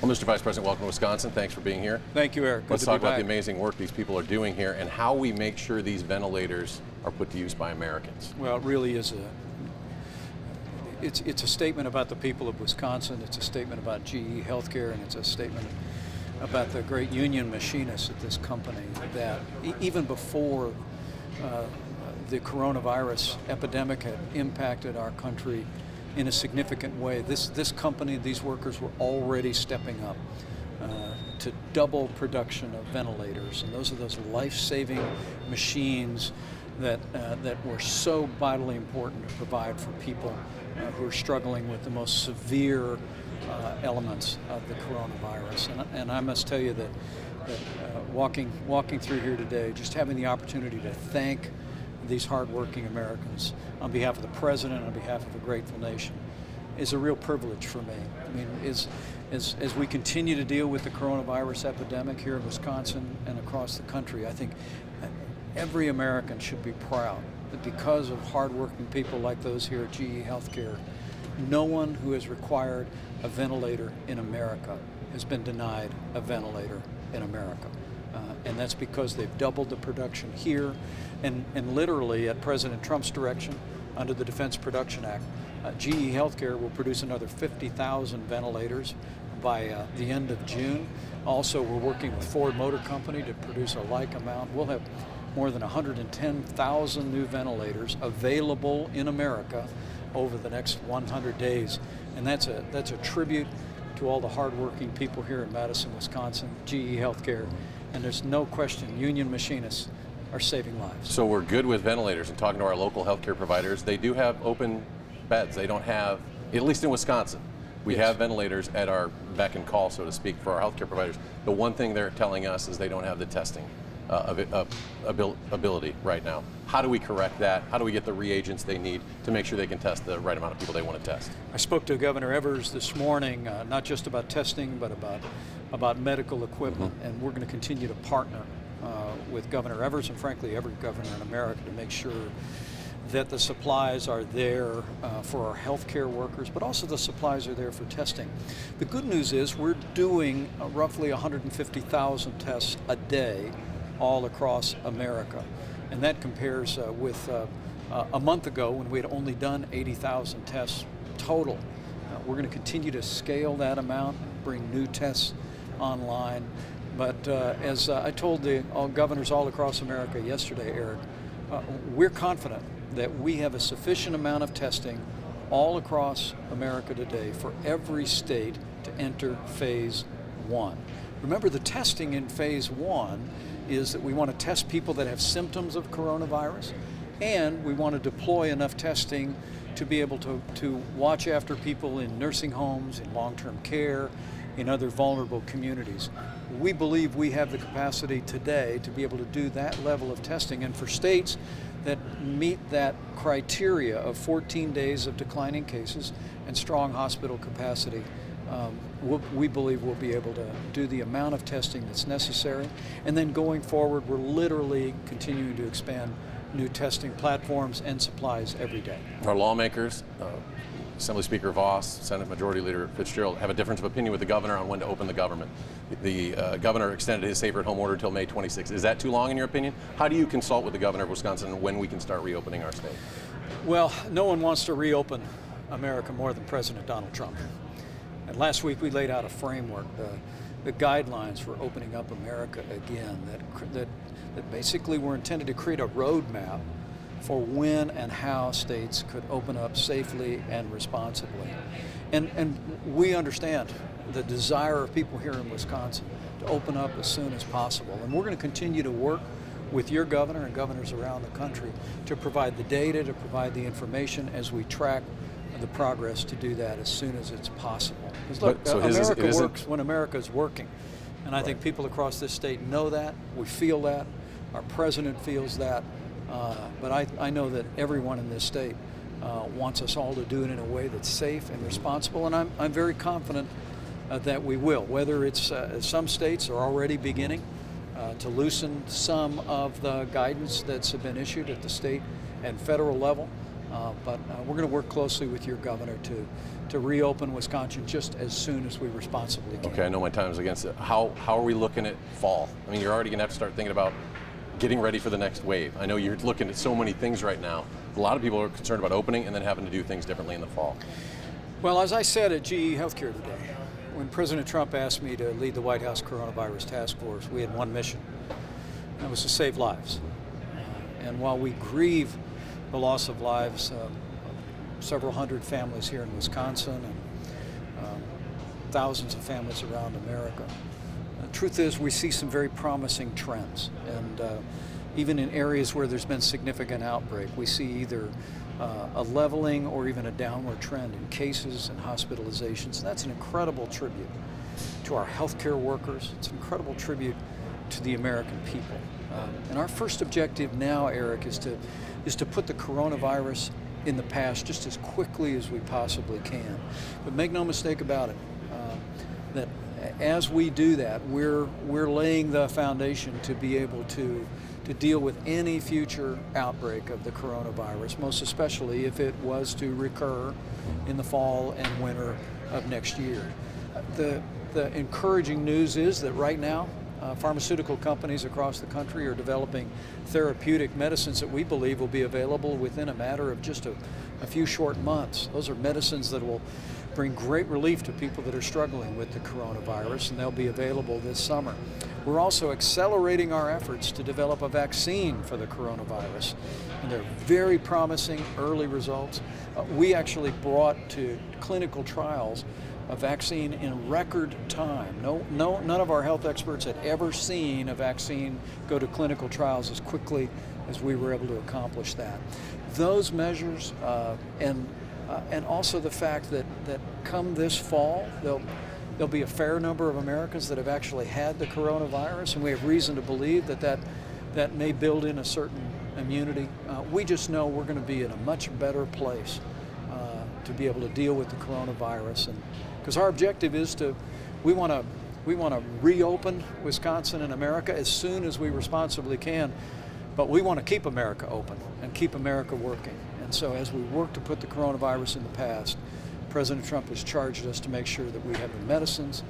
Well, Mr. Vice President, welcome to Wisconsin. Thanks for being here. Thank you, Eric. Let's talk about the amazing work these people are doing here and how we make sure these ventilators are put to use by Americans. Well, it really is it's a statement about the people of Wisconsin. It's a statement about GE Healthcare, and it's a statement about the great union machinists at this company that even before the coronavirus epidemic had impacted our country in a significant way, this company, these workers were already stepping up to double production of ventilators, and those are those life-saving machines that were so vitally important to provide for people who are struggling with the most severe elements of the coronavirus. And I must tell you that walking through here today, just having the opportunity to thank these hardworking Americans on behalf of the President, on behalf of a grateful nation, is a real privilege for me. I mean, as we continue to deal with the coronavirus epidemic here in Wisconsin and across the country, I think every American should be proud that because of hardworking people like those here at GE Healthcare, no one who has required a ventilator in America has been denied a ventilator in America. And that's because they've doubled the production here, and literally at President Trump's direction, under the Defense Production Act, GE Healthcare will produce another 50,000 ventilators by the end of June. Also, we're working with Ford Motor Company to produce a like amount. We'll have more than 110,000 new ventilators available in America over the next 100 days. And that's a tribute to all the hardworking people here in Madison, Wisconsin, GE Healthcare. And there's no question, union machinists are saving lives. So we're good with ventilators, and talking to our local healthcare providers, they do have open beds. They don't have, at least in Wisconsin, we have ventilators at our beck and call, so to speak, for our healthcare providers. The one thing they're telling us is they don't have the testing ability right now. How do we correct that? How do we get the reagents they need to make sure they can test the right amount of people they want to test? I spoke to Governor Evers this morning, not just about testing, but about medical equipment, and we're going to continue to partner with Governor Evers and frankly every governor in America to make sure that the supplies are there for our healthcare workers, but also the supplies are there for testing. The good news is we're doing roughly 150,000 tests a day all across America, and that compares with a month ago when we had only done 80,000 tests total. We're going to continue to scale that amount, bring new tests online. But as I told all governors all across America yesterday, Eric, we're confident that we have a sufficient amount of testing all across America today for every state to enter phase 1. Remember, the testing in phase 1 is that we want to test people that have symptoms of coronavirus, and we want to deploy enough testing to be able to watch after people in nursing homes, in long-term care, in other vulnerable communities. We believe we have the capacity today to be able to do that level of testing, and for states that meet that criteria of 14 days of declining cases and strong hospital capacity, we believe we'll be able to do the amount of testing that's necessary. And then going forward, we're literally continuing to expand new testing platforms and supplies every day. Our lawmakers, Assembly Speaker Voss, Senate Majority Leader Fitzgerald, have a difference of opinion with the governor on when to open the government. The governor extended his safer-at-home order until May 26th. Is that too long in your opinion? How do you consult with the governor of Wisconsin on when we can start reopening our state? Well, no one wants to reopen America more than President Donald Trump. And last week we laid out a framework, the guidelines for opening up America again, that basically were intended to create a roadmap for when and how states could open up safely and responsibly. And we understand the desire of people here in Wisconsin to open up as soon as possible. And we're going to continue to work with your governor and governors around the country to provide the data, to provide the information as we track the progress to do that as soon as it's possible. Because look, America works when America is working. And I think people across this state know that, we feel that, our president feels that. But I know that everyone in this state wants us all to do it in a way that's safe and responsible, and I'm very confident that we will. Whether it's some states are already beginning to loosen some of the guidance that's been issued at the state and federal level, But we're going to work closely with your governor to reopen Wisconsin just as soon as we responsibly can. Okay, I know my time is against it. How are we looking at fall? I mean, you're already going to have to start thinking about getting ready for the next wave. I know you're looking at so many things right now. A lot of people are concerned about opening and then having to do things differently in the fall. Well, as I said at GE Healthcare today, when President Trump asked me to lead the White House Coronavirus Task Force, we had one mission. That was to save lives. And while we grieve the loss of lives, several hundred families here in Wisconsin and thousands of families around America, the truth is we see some very promising trends. And even in areas where there's been significant outbreak, we see either a leveling or even a downward trend in cases and hospitalizations. And that's an incredible tribute to our healthcare workers. It's an incredible tribute to the American people. And our first objective now, Eric, is to put the coronavirus in the past just as quickly as we possibly can. But make no mistake about it, that as we do that, we're laying the foundation to be able to deal with any future outbreak of the coronavirus, most especially if it was to recur in the fall and winter of next year. The encouraging news is that right now, pharmaceutical companies across the country are developing therapeutic medicines that we believe will be available within a matter of just a few short months. Those are medicines that will bring great relief to people that are struggling with the coronavirus, and they'll be available this summer. We're also accelerating our efforts to develop a vaccine for the coronavirus, and there are very promising early results. We actually brought to clinical trials a vaccine in record time. None of our health experts had ever seen a vaccine go to clinical trials as quickly as we were able to accomplish that. Those measures and also the fact that come this fall, there'll be a fair number of Americans that have actually had the coronavirus, and we have reason to believe that may build in a certain immunity. We just know we're going to be in a much better place to be able to deal with the coronavirus, and because our objective is we want to reopen Wisconsin and America as soon as we responsibly can, but we want to keep America open and keep America working. And so as we work to put the coronavirus in the past, President Trump has charged us to make sure that we have the medicines,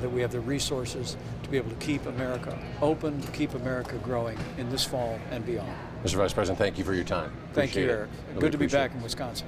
that we have the resources to be able to keep America open, to keep America growing in this fall and beyond. Mr. Vice President, thank you for your time. Thank you, Appreciate it. Eric. Really Good to be appreciate back it. in Wisconsin.